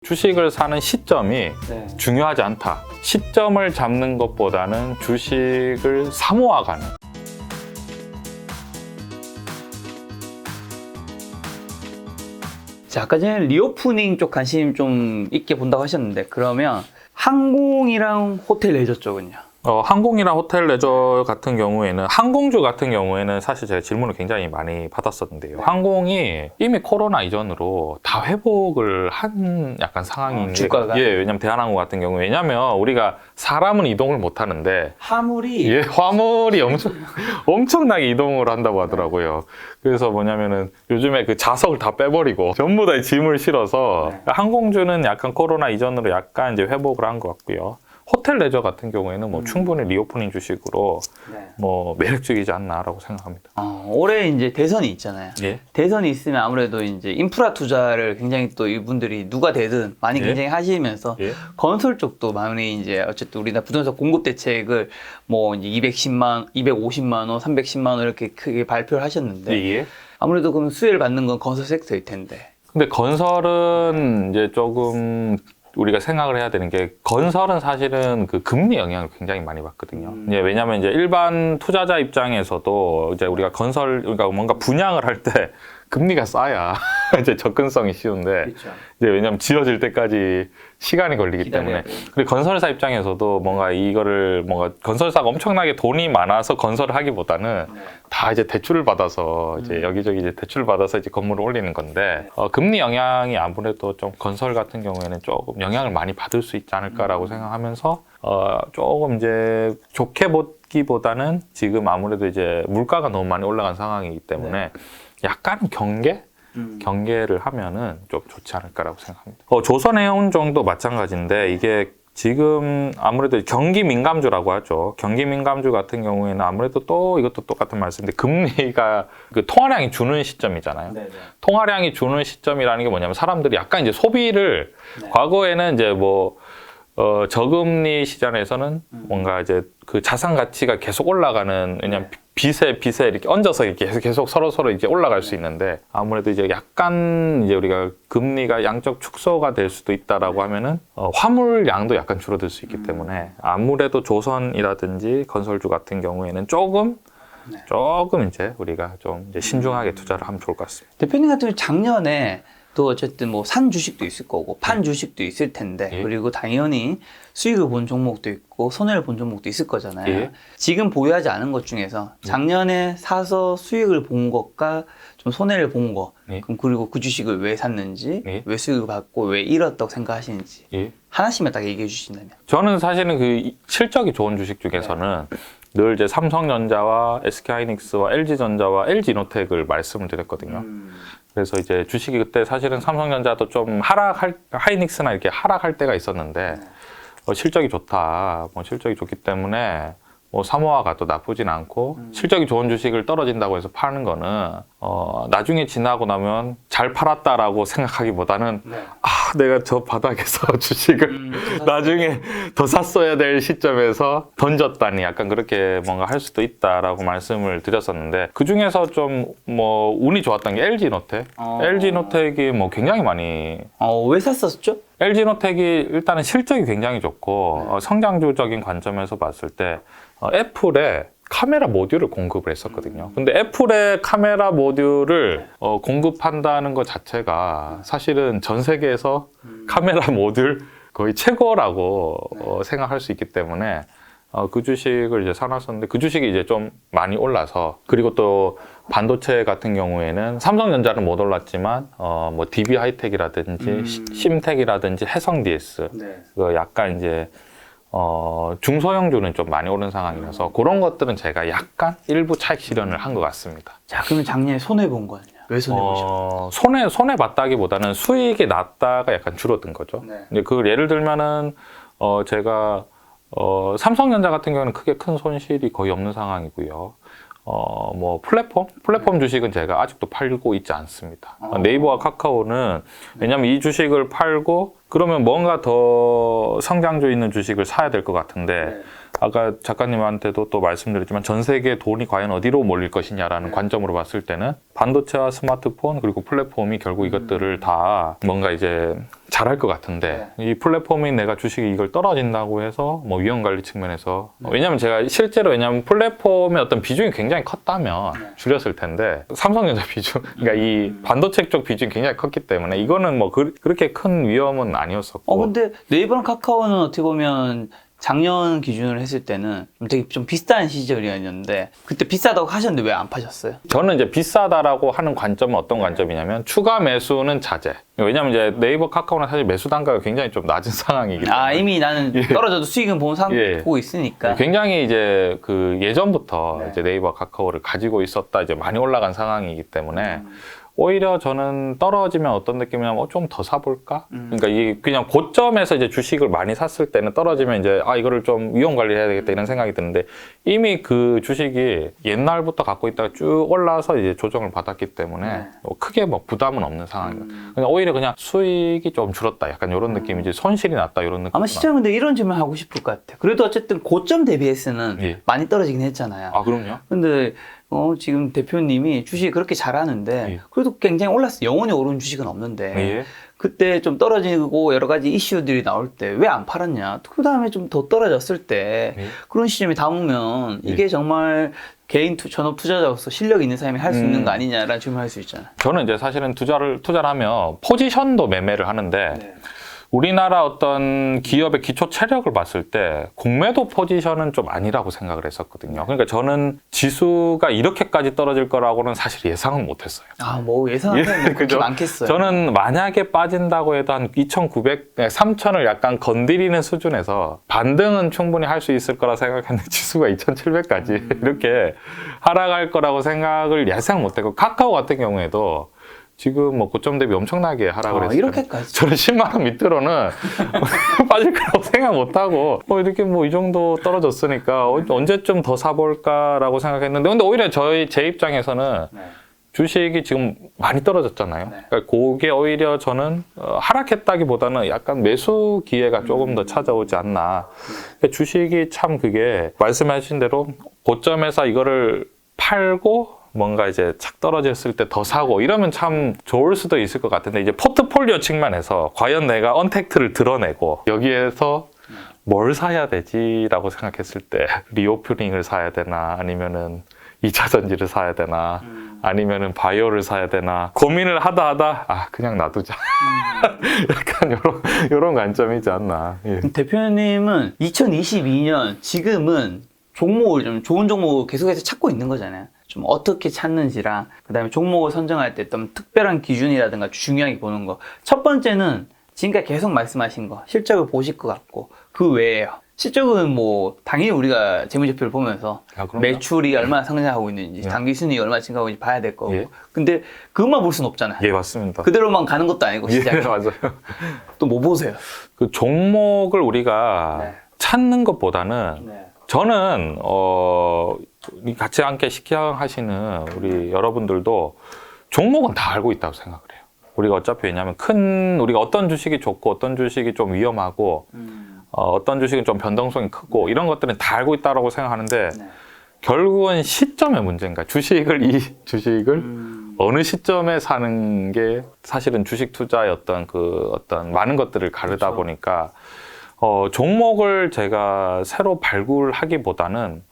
주식을 사는 시점이 네. 중요하지 않다. 시점을 잡는 것보다는 주식을 사모아가는. 자, 아까 전에 리오프닝 쪽 관심 좀 있게 본다고 하셨는데, 그러면 항공이랑 호텔 레저 쪽은요? 항공이나 호텔 레저 같은 경우에는, 항공주 같은 경우에는 사실 제가 질문을 굉장히 많이 받았었는데요. 네. 항공이 이미 코로나 이전으로 다 회복을 한 약간 상황인데, 주가가? 예, 왜냐면 대한항공 같은 경우, 왜냐면 우리가 사람은 이동을 못 하는데 화물이 예, 화물이 엄청나게 이동을 한다고 하더라고요. 그래서 뭐냐면은 요즘에 그 좌석을 다 빼버리고 전부 다 짐을 실어서 네. 항공주는 약간 코로나 이전으로 약간 이제 회복을 한 것 같고요. 호텔 레저 같은 경우에는 뭐 충분히 리오프닝 주식으로 네. 뭐 매력적이지 않나라고 생각합니다. 올해 이제 대선이 있잖아요. 예. 대선이 있으면 아무래도 이제 인프라 투자를 굉장히 또 이분들이 누가 되든 많이 예. 굉장히 하시면서 예. 건설 쪽도 많이 이제 어쨌든 우리나라 부동산 공급 대책을 뭐 이제 250만 원, 310만 원 이렇게 크게 발표를 하셨는데 예. 아무래도 그럼 수혜를 받는 건 건설 섹터일 텐데. 근데 건설은 이제 조금 우리가 생각을 해야 되는 게, 건설은 사실은 그 금리 영향을 굉장히 많이 받거든요. 이제 왜냐하면 이제 일반 투자자 입장에서도 이제 우리가 건설, 그러니까 뭔가 분양을 할 때 금리가 싸야 이제 접근성이 쉬운데, 그렇죠. 이제 왜냐하면 지어질 때까지 시간이 걸리기 때문에. 그리고 건설사 입장에서도 뭔가 이거를 뭔가 건설사가 엄청나게 돈이 많아서 건설을 하기보다는 다 이제 대출을 받아서 이제 여기저기 이제 대출을 받아서 이제 건물을 올리는 건데, 금리 영향이 아무래도 좀 건설 같은 경우에는 조금 영향을 많이 받을 수 있지 않을까라고 생각하면서 조금 이제 좋게 보기보다는 지금 아무래도 이제 물가가 너무 많이 올라간 상황이기 때문에 약간 경계를 하면은 좀 좋지 않을까라고 생각합니다. 조선해운정도 마찬가지인데, 이게 지금 아무래도 경기 민감주라고 하죠. 경기 민감주 같은 경우에는 아무래도 또 이것도 똑같은 말씀인데, 금리가 그 통화량이 주는 시점이잖아요. 네네. 통화량이 주는 시점이라는 게 뭐냐면, 사람들이 약간 이제 소비를 과거에는 이제 뭐 저금리 시장에서는 뭔가 이제 그 자산 가치가 계속 올라가는, 왜냐면 빚에 이렇게 얹어서 이렇게 계속 서로 이제 올라갈 수 있는데, 아무래도 이제 약간 이제 우리가 금리가 양적 축소가 될 수도 있다라고 하면은 화물량도 약간 줄어들 수 있기 때문에 아무래도 조선이라든지 건설주 같은 경우에는 조금 이제 우리가 좀 이제 신중하게 투자를 하면 좋을 것 같습니다. 대표님 같은 경우 작년에 또 어쨌든 뭐 산 주식도 있을 거고 판 주식도 있을 텐데, 예. 그리고 당연히 수익을 본 종목도 있고 손해를 본 종목도 있을 거잖아요. 예. 지금 보유하지 않은 것 중에서 작년에 사서 수익을 본 것과 좀 손해를 본 거, 예. 그럼 그리고 그 주식을 왜 샀는지, 예. 왜 수익을 받고 왜 잃었다고 생각하시는지 예. 하나씩만 딱 얘기해 주신다면. 저는 사실은 그 실적이 좋은 주식 중에서는 늘 이제 삼성전자와 SK하이닉스와 LG전자와 LG노텍을 말씀을 드렸거든요. 그래서 이제 주식이 그때 사실은 삼성전자도 좀 하이닉스나 이렇게 하락할 때가 있었는데, 실적이 좋다. 실적이 좋기 때문에 사모아가 또 나쁘진 않고, 실적이 좋은 주식을 떨어진다고 해서 파는 거는 나중에 지나고 나면 잘 팔았다라고 생각하기보다는 내가 저 바닥에서 주식을 나중에 더 샀어야 될 시점에서 던졌다니, 약간 그렇게 뭔가 할 수도 있다라고 말씀을 드렸었는데, 그 중에서 좀 운이 좋았던 게 LG노텍. LG노텍이 굉장히 많이 왜 샀었죠? LG노텍이 일단은 실적이 굉장히 좋고 성장주적인 관점에서 봤을 때 애플에 카메라 모듈을 공급을 했었거든요. 근데 애플의 카메라 모듈을 공급한다는 것 자체가 사실은 전 세계에서 카메라 모듈 거의 최고라고 생각할 수 있기 때문에 그 주식을 이제 사놨었는데, 그 주식이 이제 좀 많이 올라서, 그리고 또 반도체 같은 경우에는 삼성전자는 못 올랐지만 DB 하이텍이라든지 심텍이라든지 해성 DS 약간 이제 중소형주는 좀 많이 오른 상황이라서 그런 것들은 제가 약간 일부 차익 실현을 한 것 같습니다. 자, 그러면 작년에 손해 본 거는요? 왜 손해 보셨어요? 손해 봤다기보다는 수익이 났다가 약간 줄어든 거죠. 이제 그 예를 들면은 제가 삼성전자 같은 경우는 크게 큰 손실이 거의 없는 상황이고요. 플랫폼 주식은 제가 아직도 팔고 있지 않습니다. 네이버와 카카오는, 왜냐면 이 주식을 팔고 그러면 뭔가 더 성장주 있는 주식을 사야 될 것 같은데, 아까 작가님한테도 또 말씀드렸지만 전 세계 돈이 과연 어디로 몰릴 것이냐라는 관점으로 봤을 때는 반도체와 스마트폰 그리고 플랫폼이 결국 이것들을 다 뭔가 이제 잘할 것 같은데 이 플랫폼이 내가 주식이 이걸 떨어진다고 해서 뭐 위험 관리 측면에서 왜냐면 제가 실제로 왜냐면 플랫폼의 어떤 비중이 굉장히 컸다면 줄였을 텐데 삼성전자 비중 그러니까 이 반도체 쪽 비중이 굉장히 컸기 때문에 이거는 뭐 그렇게 큰 위험은 아니었었고 근데 네이버랑 카카오는 어떻게 보면 작년 기준으로 했을 때는 되게 좀 비싼 시절이었는데 그때 비싸다고 하셨는데 왜 안 파셨어요? 저는 이제 비싸다라고 하는 관점은 어떤 관점이냐면 추가 매수는 자제. 왜냐면 이제 네이버 카카오는 사실 매수 단가가 굉장히 좀 낮은 상황이기 때문에 이미 나는 떨어져도 수익은 예. 보고 있으니까. 굉장히 이제 그 예전부터 이제 네이버 카카오를 가지고 있었다 이제 많이 올라간 상황이기 때문에 오히려 저는 떨어지면 어떤 느낌이냐면 좀 더 사볼까? 그러니까 이게 그냥 고점에서 이제 주식을 많이 샀을 때는 떨어지면 이제 이거를 좀 위험 관리해야 되겠다 이런 생각이 드는데 이미 그 주식이 옛날부터 갖고 있다가 쭉 올라서 이제 조정을 받았기 때문에 크게 뭐 부담은 없는 상황이에요. 그냥 오히려 그냥 수익이 좀 줄었다 약간 이런 느낌이지 손실이 났다 이런 느낌. 아마 시장은 근데 이런 질문 하고 싶을 것 같아. 그래도 어쨌든 고점 대비해서는 예. 많이 떨어지긴 했잖아요. 그럼요. 근데 지금 대표님이 주식 그렇게 잘하는데 예. 그래도 굉장히 올랐어. 영원히 오른 주식은 없는데 예. 그때 좀 떨어지고 여러 가지 이슈들이 나올 때 왜 안 팔았냐? 그 다음에 좀 더 떨어졌을 때 예. 그런 시점에 담으면 이게 정말 개인 전업 투자자로서 실력 있는 사람이 할 수 있는 거 아니냐라는 질문을 할 수 있잖아요. 저는 이제 사실은 투자를 하면 포지션도 매매를 하는데 우리나라 어떤 기업의 기초 체력을 봤을 때 공매도 포지션은 좀 아니라고 생각을 했었거든요. 그러니까 저는 지수가 이렇게까지 떨어질 거라고는 사실 예상은 못했어요. 뭐 예상하는 사람이 그렇게 그죠? 많겠어요. 저는 만약에 빠진다고 해도 한 2,900, 3,000을 약간 건드리는 수준에서 반등은 충분히 할 수 있을 거라 생각했는데 지수가 2,700까지 이렇게 하락할 거라고 생각을 예상 못했고 카카오 같은 경우에도 지금 뭐 고점 대비 엄청나게 하락을 했어요. 이렇게까지. 저는 10만 원 밑으로는 빠질 거라고 생각 못 하고 이렇게 뭐 이 정도 떨어졌으니까 언제쯤 더 사볼까라고 생각했는데 근데 오히려 제 입장에서는 주식이 지금 많이 떨어졌잖아요. 그러니까 그게 오히려 저는 하락했다기보다는 약간 매수 기회가 조금 더 찾아오지 않나. 그러니까 주식이 참 그게 말씀하신 대로 고점에서 이거를 팔고 뭔가 이제 착 떨어졌을 때 더 사고 이러면 참 좋을 수도 있을 것 같은데 이제 포트폴리오 측면에서 과연 내가 언택트를 드러내고 여기에서 뭘 사야 되지라고 생각했을 때 리오프닝을 사야 되나 아니면은 2차 전지를 사야 되나 아니면은 바이오를 사야 되나 고민을 하다 그냥 놔두자. 약간 요런 관점이지 않나. 예. 대표님은 2022년 지금은 종목을 좀 좋은 종목을 계속해서 찾고 있는 거잖아요. 좀 어떻게 찾는지랑 그다음에 종목을 선정할 때 좀 특별한 기준이라든가 중요하게 보는 거. 첫 번째는 지금까지 계속 말씀하신 거 실적을 보실 것 같고 그 외에요. 실적은 뭐 당연히 우리가 재무제표를 보면서 매출이 얼마나 상승하고 있는지 당기 순이익이 얼마나 증가하고 있는지 봐야 될 거고. 근데 그것만 볼 수는 없잖아요. 예, 맞습니다. 그대로만 가는 것도 아니고 시작이. 맞아요. 또 뭐 보세요? 그 종목을 우리가 찾는 것보다는 저는 같이 함께 시청하시는 우리 여러분들도 종목은 다 알고 있다고 생각을 해요. 우리가 어차피 왜냐하면 우리가 어떤 주식이 좋고 어떤 주식이 좀 위험하고 어떤 주식은 좀 변동성이 크고 이런 것들은 다 알고 있다고 생각하는데 결국은 시점의 문제인가. 이 주식을 어느 시점에 사는 게 사실은 주식 투자의 어떤 많은 것들을 가르다 보니까 종목을 제가 새로 발굴하기보다는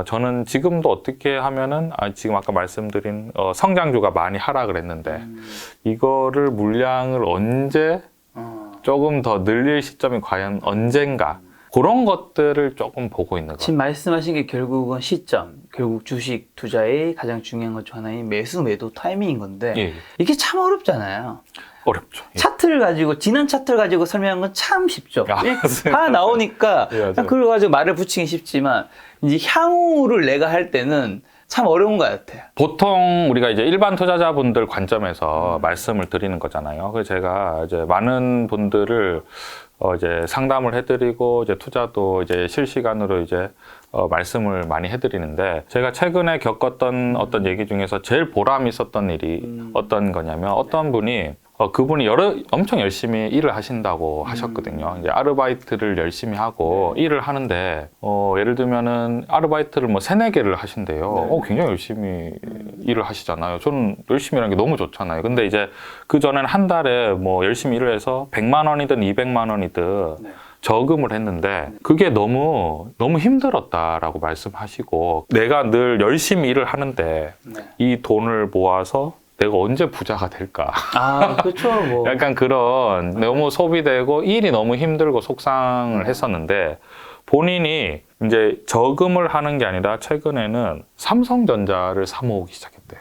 저는 지금도 어떻게 하면은 지금 아까 말씀드린 성장주가 많이 하락을 했는데 이거를 물량을 언제 조금 더 늘릴 시점이 과연 언젠가 그런 것들을 조금 보고 있는 거예요. 지금 말씀하신 게 결국은 시점, 결국 주식 투자의 가장 중요한 것 중 하나인 매수 매도 타이밍인 건데 이게 참 어렵잖아요. 어렵죠. 차트를 가지고 지난 차트를 가지고 설명한 건 참 쉽죠. 맞습니다. 하나 나오니까 맞아요. 그걸 가지고 말을 붙이기 쉽지만 이제 향후를 내가 할 때는 참 어려운 것 같아요. 보통 우리가 이제 일반 투자자분들 관점에서 말씀을 드리는 거잖아요. 그래서 제가 이제 많은 분들을 이제 상담을 해드리고 이제 투자도 이제 실시간으로 이제 말씀을 많이 해드리는데 제가 최근에 겪었던 어떤 얘기 중에서 제일 보람 있었던 일이 어떤 거냐면 어떤 분이 그분이 엄청 열심히 일을 하신다고 하셨거든요. 이제 아르바이트를 열심히 하고 일을 하는데, 예를 들면은 아르바이트를 뭐 3-4개를 하신대요. 굉장히 열심히 일을 하시잖아요. 저는 열심히 일하는 게 너무 좋잖아요. 근데 이제 그 전에는 한 달에 뭐 열심히 일을 해서 100만 원이든 200만 원이든 저금을 했는데 그게 너무 힘들었다라고 말씀하시고, 내가 늘 열심히 일을 하는데 이 돈을 모아서 내가 언제 부자가 될까? 그렇죠. 뭐. 약간 그런 너무 소비되고 일이 너무 힘들고 속상을 했었는데, 본인이 이제 저금을 하는 게 아니라 최근에는 삼성전자를 사 모으기 시작했대요.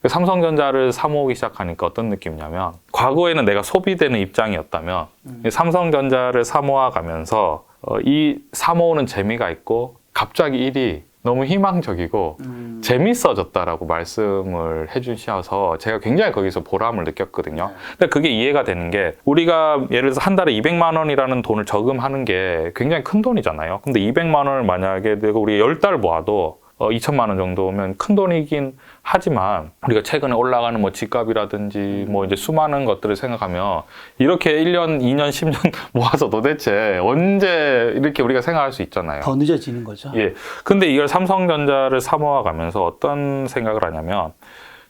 삼성전자를 사 모으기 시작하니까 어떤 느낌이냐면, 과거에는 내가 소비되는 입장이었다면 삼성전자를 사 모아가면서 이 사 모으는 재미가 있고 갑자기 일이 너무 희망적이고 재밌어졌다라고 말씀을 해주셔서 제가 굉장히 거기서 보람을 느꼈거든요. 근데 그게 이해가 되는 게, 우리가 예를 들어서 한 달에 200만 원이라는 돈을 저금하는 게 굉장히 큰 돈이잖아요. 근데 200만 원을 만약에 내가 우리 10달 모아도 2천만 원 정도면 큰 돈이긴 하지만, 우리가 최근에 올라가는 뭐 집값이라든지 뭐 이제 수많은 것들을 생각하면 이렇게 1년, 2년, 10년 모아서 도대체 언제 이렇게 우리가 생각할 수 있잖아요. 더 늦어지는 거죠. 예. 근데 이걸 삼성전자를 사 모아가면서 어떤 생각을 하냐면,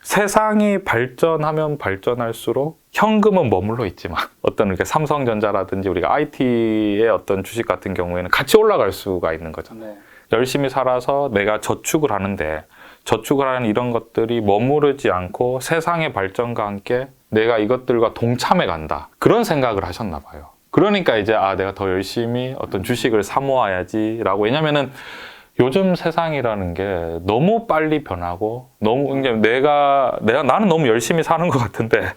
세상이 발전하면 발전할수록 현금은 머물러 있지만 어떤 이렇게 삼성전자라든지 우리가 IT의 어떤 주식 같은 경우에는 같이 올라갈 수가 있는 거잖아요. 열심히 살아서 내가 저축을 하는데, 저축을 하는 이런 것들이 머무르지 않고 세상의 발전과 함께 내가 이것들과 동참해 간다, 그런 생각을 하셨나 봐요. 그러니까 이제 내가 더 열심히 어떤 주식을 사 모아야지 라고. 왜냐면은 요즘 세상이라는 게 너무 빨리 변하고, 너무 이제 나는 너무 열심히 사는 것 같은데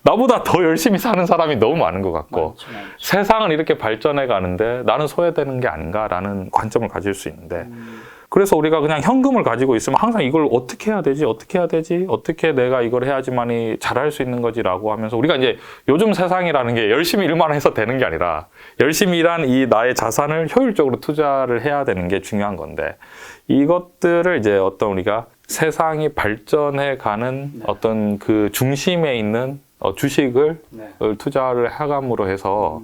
나보다 더 열심히 사는 사람이 너무 많은 것 같고, 많죠. 세상은 이렇게 발전해 가는데 나는 소외되는 게 아닌가라는 관점을 가질 수 있는데, 그래서 우리가 그냥 현금을 가지고 있으면 항상 이걸 어떻게 해야 되지? 어떻게 내가 이걸 해야지만이 잘할 수 있는 거지라고 하면서, 우리가 이제 요즘 세상이라는 게 열심히 일만 해서 되는 게 아니라 열심히 일한 이 나의 자산을 효율적으로 투자를 해야 되는 게 중요한 건데, 이것들을 이제 어떤 우리가 세상이 발전해 가는 어떤 그 중심에 있는 주식을 투자를 해감으로 해서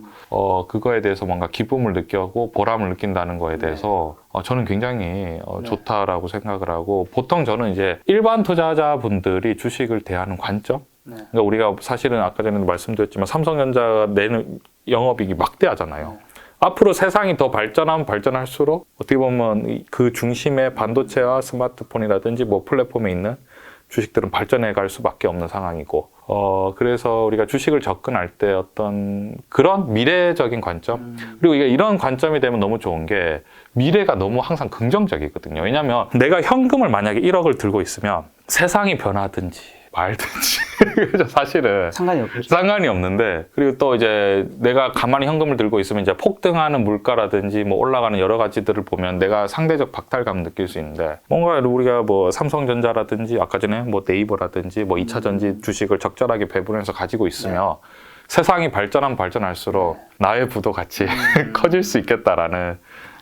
그거에 대해서 뭔가 기쁨을 느끼고 보람을 느낀다는 거에 대해서 저는 굉장히 좋다라고 생각을 하고, 보통 저는 이제 일반 투자자분들이 주식을 대하는 관점, 그러니까 우리가 사실은 아까 전에도 말씀드렸지만 삼성전자가 내는 영업이익이 막대하잖아요. 앞으로 세상이 더 발전하면 발전할수록 어떻게 보면 그 중심에 반도체와 스마트폰이라든지 뭐 플랫폼에 있는 주식들은 발전해 갈 수밖에 없는 상황이고, 그래서 우리가 주식을 접근할 때 어떤 그런 미래적인 관점, 그리고 이런 관점이 되면 너무 좋은 게, 미래가 너무 항상 긍정적이거든요. 왜냐하면 내가 현금을 만약에 1억을 들고 있으면 세상이 변하든지 말든지 사실은 상관이 없는데, 그리고 또 이제 내가 가만히 현금을 들고 있으면 이제 폭등하는 물가라든지 뭐 올라가는 여러 가지들을 보면 내가 상대적 박탈감을 느낄 수 있는데, 뭔가 우리가 뭐 삼성전자라든지 아까 전에 뭐 네이버라든지 뭐 2차전지 주식을 적절하게 배분해서 가지고 있으면 세상이 발전하면 발전할수록 나의 부도 같이 커질 수 있겠다라는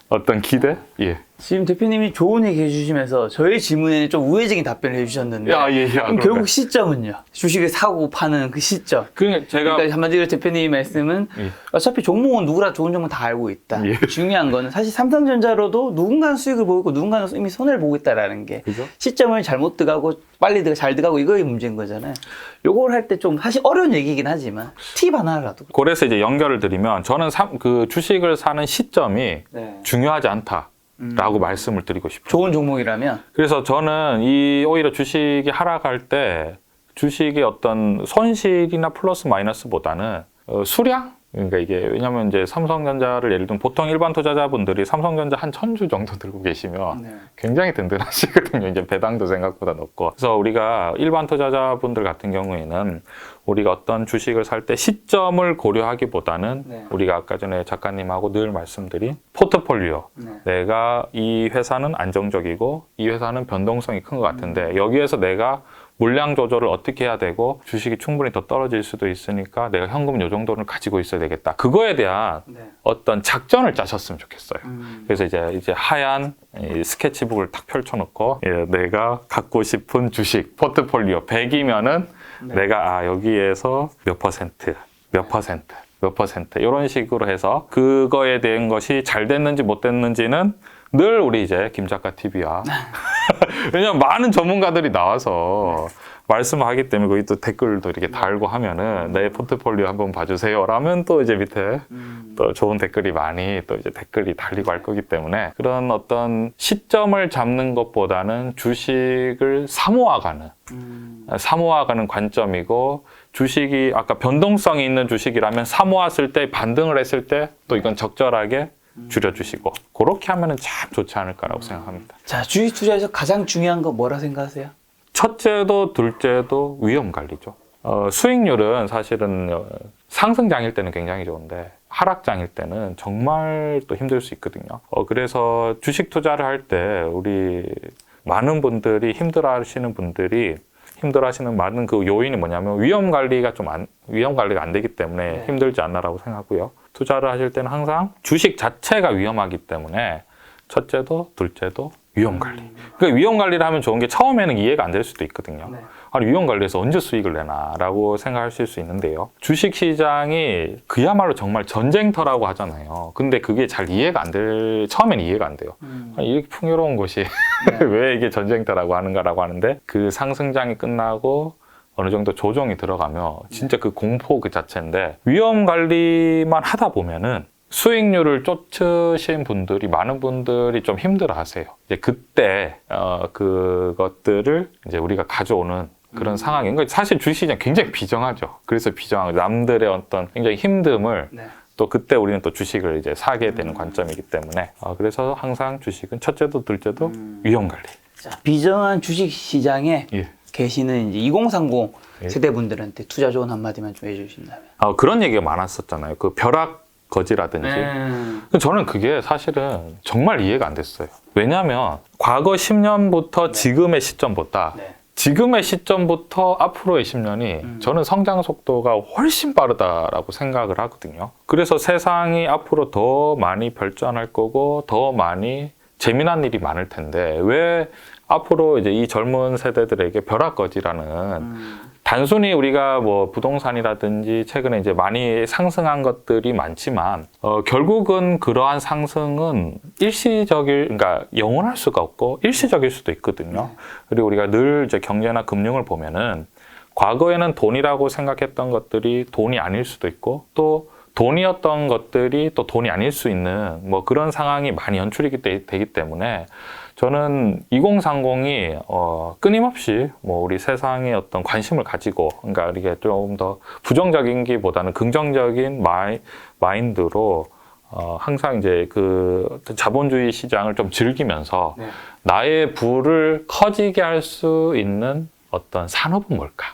어떤 기대? 예. 지금 대표님이 좋은 얘기 해주시면서 저의 질문에는 좀 우회적인 답변을 해주셨는데, 그럼 결국 시점은요? 주식을 사고 파는 그 시점. 그러니까 한마디로 대표님 말씀은 어차피 종목은 누구나 좋은 종목 다 알고 있다. 중요한 거는 사실 삼성전자로도 누군가는 수익을 보고 누군가는 이미 손해를 보고 있다라는 게, 그죠? 시점을 잘못 들어가고 빨리 잘 들어가고 이거의 문제인 거잖아요. 요걸 할 때 좀 사실 어려운 얘기긴 하지만 팁 하나라도. 그래서 이제 연결을 드리면, 저는 그 주식을 사는 시점이 중요하지 않다라고 말씀을 드리고 싶어요. 좋은 종목이라면. 그래서 저는 오히려 주식이 하락할 때 주식의 어떤 손실이나 플러스 마이너스보다는 수량? 그러니까 이게, 왜냐면 이제 삼성전자를 예를 들면 보통 일반 투자자분들이 삼성전자 한 1000주 정도 들고 계시면 굉장히 든든하시거든요. 이제 배당도 생각보다 높고. 그래서 우리가 일반 투자자분들 같은 경우에는 우리가 어떤 주식을 살 때 시점을 고려하기보다는 우리가 아까 전에 작가님하고 늘 말씀드린 포트폴리오. 내가 이 회사는 안정적이고 이 회사는 변동성이 큰 것 같은데 여기에서 내가 물량 조절을 어떻게 해야 되고 주식이 충분히 더 떨어질 수도 있으니까 내가 현금 요 정도는 가지고 있어야 되겠다. 그거에 대한 어떤 작전을 짜셨으면 좋겠어요. 그래서 이제 하얀 이 스케치북을 딱 펼쳐놓고 내가 갖고 싶은 주식 포트폴리오 100이면은 네. 내가 여기에서 몇 퍼센트 이런 식으로 해서 그거에 대한 것이 잘 됐는지 못 됐는지는 늘 우리 이제 김 작가 TV와 왜냐면 많은 전문가들이 나와서 말씀을 하기 때문에 거기 또 댓글도 이렇게 달고 하면은 내 포트폴리오 한번 봐주세요 라면 또 이제 밑에 또 좋은 댓글이 많이 또 이제 댓글이 달리고 할 거기 때문에 그런 어떤 시점을 잡는 것보다는 주식을 사모아가는 관점이고 주식이 아까 변동성이 있는 주식이라면 사모았을 때 반등을 했을 때 또 이건 적절하게 줄여주시고 그렇게 하면은 참 좋지 않을까라고 생각합니다. 자, 주식 투자에서 가장 중요한 거 뭐라 생각하세요? 첫째도 둘째도 위험 관리죠. 수익률은 사실은 상승장일 때는 굉장히 좋은데 하락장일 때는 정말 또 힘들 수 있거든요. 그래서 주식 투자를 할 때 우리 많은 분들이 힘들어하시는 많은 그 요인이 뭐냐면 위험 관리가 안 되기 때문에 네. 힘들지 않나라고 생각하고요. 투자를 하실 때는 항상 주식 자체가 위험하기 때문에 첫째도 둘째도 위험 관리. 그러니까 위험 관리를 하면 좋은 게 처음에는 이해가 안 될 수도 있거든요. 네. 아니 위험 관리에서 언제 수익을 내나라고 생각하실 수 있는데요. 주식 시장이 그야말로 정말 전쟁터라고 하잖아요. 근데 그게 잘 처음에는 이해가 안 돼요. 아니, 이렇게 풍요로운 곳이 네. 왜 이게 전쟁터라고 하는가라고 하는데 그 상승장이 끝나고 어느 정도 조정이 들어가며 진짜 그 공포 그 자체인데 위험 관리만 하다 보면은 수익률을 쫓으신 분들이 많은 분들이 좀 힘들어 하세요. 이제 그때 그것들을 이제 우리가 가져오는 그런 상황인 거예요. 사실 주식시장 굉장히 비정하죠. 그래서 비정하고 남들의 어떤 굉장히 힘듦을 네. 또 그때 우리는 또 주식을 이제 사게 되는 관점이기 때문에 그래서 항상 주식은 첫째도 둘째도 위험 관리. 자, 비정한 주식 시장에 예. 계시는 이제 2030 예. 세대분들한테 투자 조언 한마디만 좀 해주신다면. 그런 얘기가 많았었잖아요. 그 벼락 거지라든지. 저는 그게 사실은 정말 이해가 안 됐어요. 왜냐하면 과거 10년부터 지금의 시점보다 네. 지금의 시점부터 앞으로의 10년이 저는 성장 속도가 훨씬 빠르다라고 생각을 하거든요. 그래서 세상이 앞으로 더 많이 발전할 거고 더 많이 재미난 일이 많을 텐데 왜 앞으로 이제 이 젊은 세대들에게 벼락거지라는 단순히 우리가 뭐 부동산이라든지 최근에 이제 많이 상승한 것들이 많지만 결국은 그러한 상승은 그러니까 영원할 수가 없고 일시적일 수도 있거든요. 그리고 우리가 늘 이제 경제나 금융을 보면은 과거에는 돈이라고 생각했던 것들이 돈이 아닐 수도 있고 또 돈이었던 것들이 또 돈이 아닐 수 있는 뭐 그런 상황이 많이 연출이 되기 때문에 저는 2030이 끊임없이 뭐 우리 세상에 어떤 관심을 가지고 그러니까 이게 좀 더 부정적인 기보다는 긍정적인 마인드로 항상 이제 그 자본주의 시장을 좀 즐기면서 네. 나의 부를 커지게 할 수 있는 어떤 산업은 뭘까?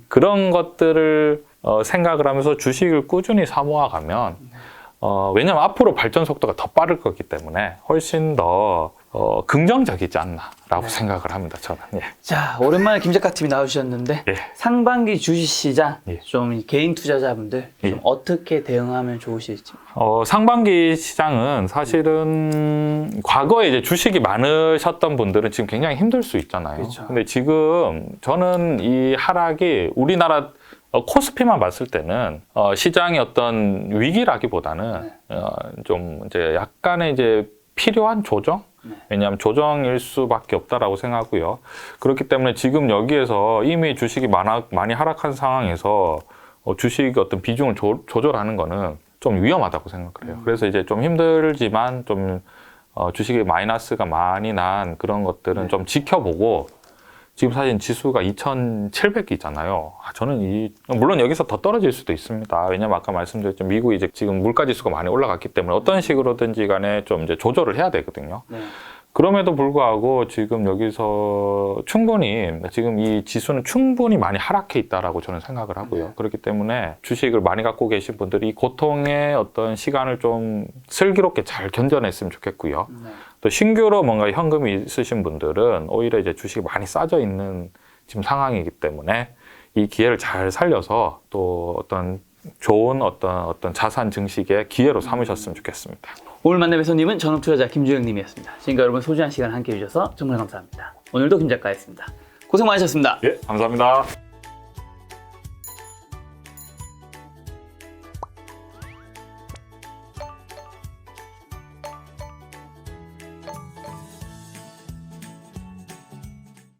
그런 것들을 생각을 하면서 주식을 꾸준히 사모아가면 왜냐하면 앞으로 발전 속도가 더 빠를 거기 때문에 훨씬 더 긍정적이지 않나라고 생각을 합니다. 저는. 예. 자, 오랜만에 김 작가 팀이 나오셨는데 예. 상반기 주식시장 예. 좀 개인 투자자분들 좀 예. 어떻게 대응하면 좋으실지. 상반기 시장은 사실은 과거에 이제 주식이 많으셨던 분들은 지금 굉장히 힘들 수 있잖아요. 그렇죠. 근데 지금 저는 이 하락이 우리나라 코스피만 봤을 때는 시장의 어떤 위기라기보다는 좀 이제 약간의 이제 필요한 조정? 왜냐하면 조정일 수밖에 없다라고 생각하고요. 그렇기 때문에 지금 여기에서 이미 주식이 많이 하락한 상황에서 주식 어떤 비중을 조절하는 거는 좀 위험하다고 생각을 해요. 그래서 이제 좀 힘들지만 좀 주식이 마이너스가 많이 난 그런 것들은 좀 지켜보고 지금 사실 지수가 2,700이잖아요. 저는 물론 여기서 더 떨어질 수도 있습니다. 왜냐면 아까 말씀드렸죠. 미국이 이제 지금 물가 지수가 많이 올라갔기 때문에 어떤 식으로든지 간에 좀 이제 조절을 해야 되거든요. 네. 그럼에도 불구하고 지금 여기서 충분히 지금 이 지수는 충분히 많이 하락해 있다라고 저는 생각을 하고요. 그렇기 때문에 주식을 많이 갖고 계신 분들이 고통의 어떤 시간을 좀 슬기롭게 잘 견뎌냈으면 좋겠고요. 또 신규로 뭔가 현금이 있으신 분들은 오히려 이제 주식이 많이 싸져 있는 지금 상황이기 때문에 이 기회를 잘 살려서 또 어떤 좋은 어떤 자산 증식의 기회로 삼으셨으면 좋겠습니다. 오늘 만난 배우님은 전업투자자 김주영님이었습니다. 지금까지 여러분 소중한 시간 함께해 주셔서 정말 감사합니다. 오늘도 김 작가였습니다. 고생 많으셨습니다. 예, 감사합니다.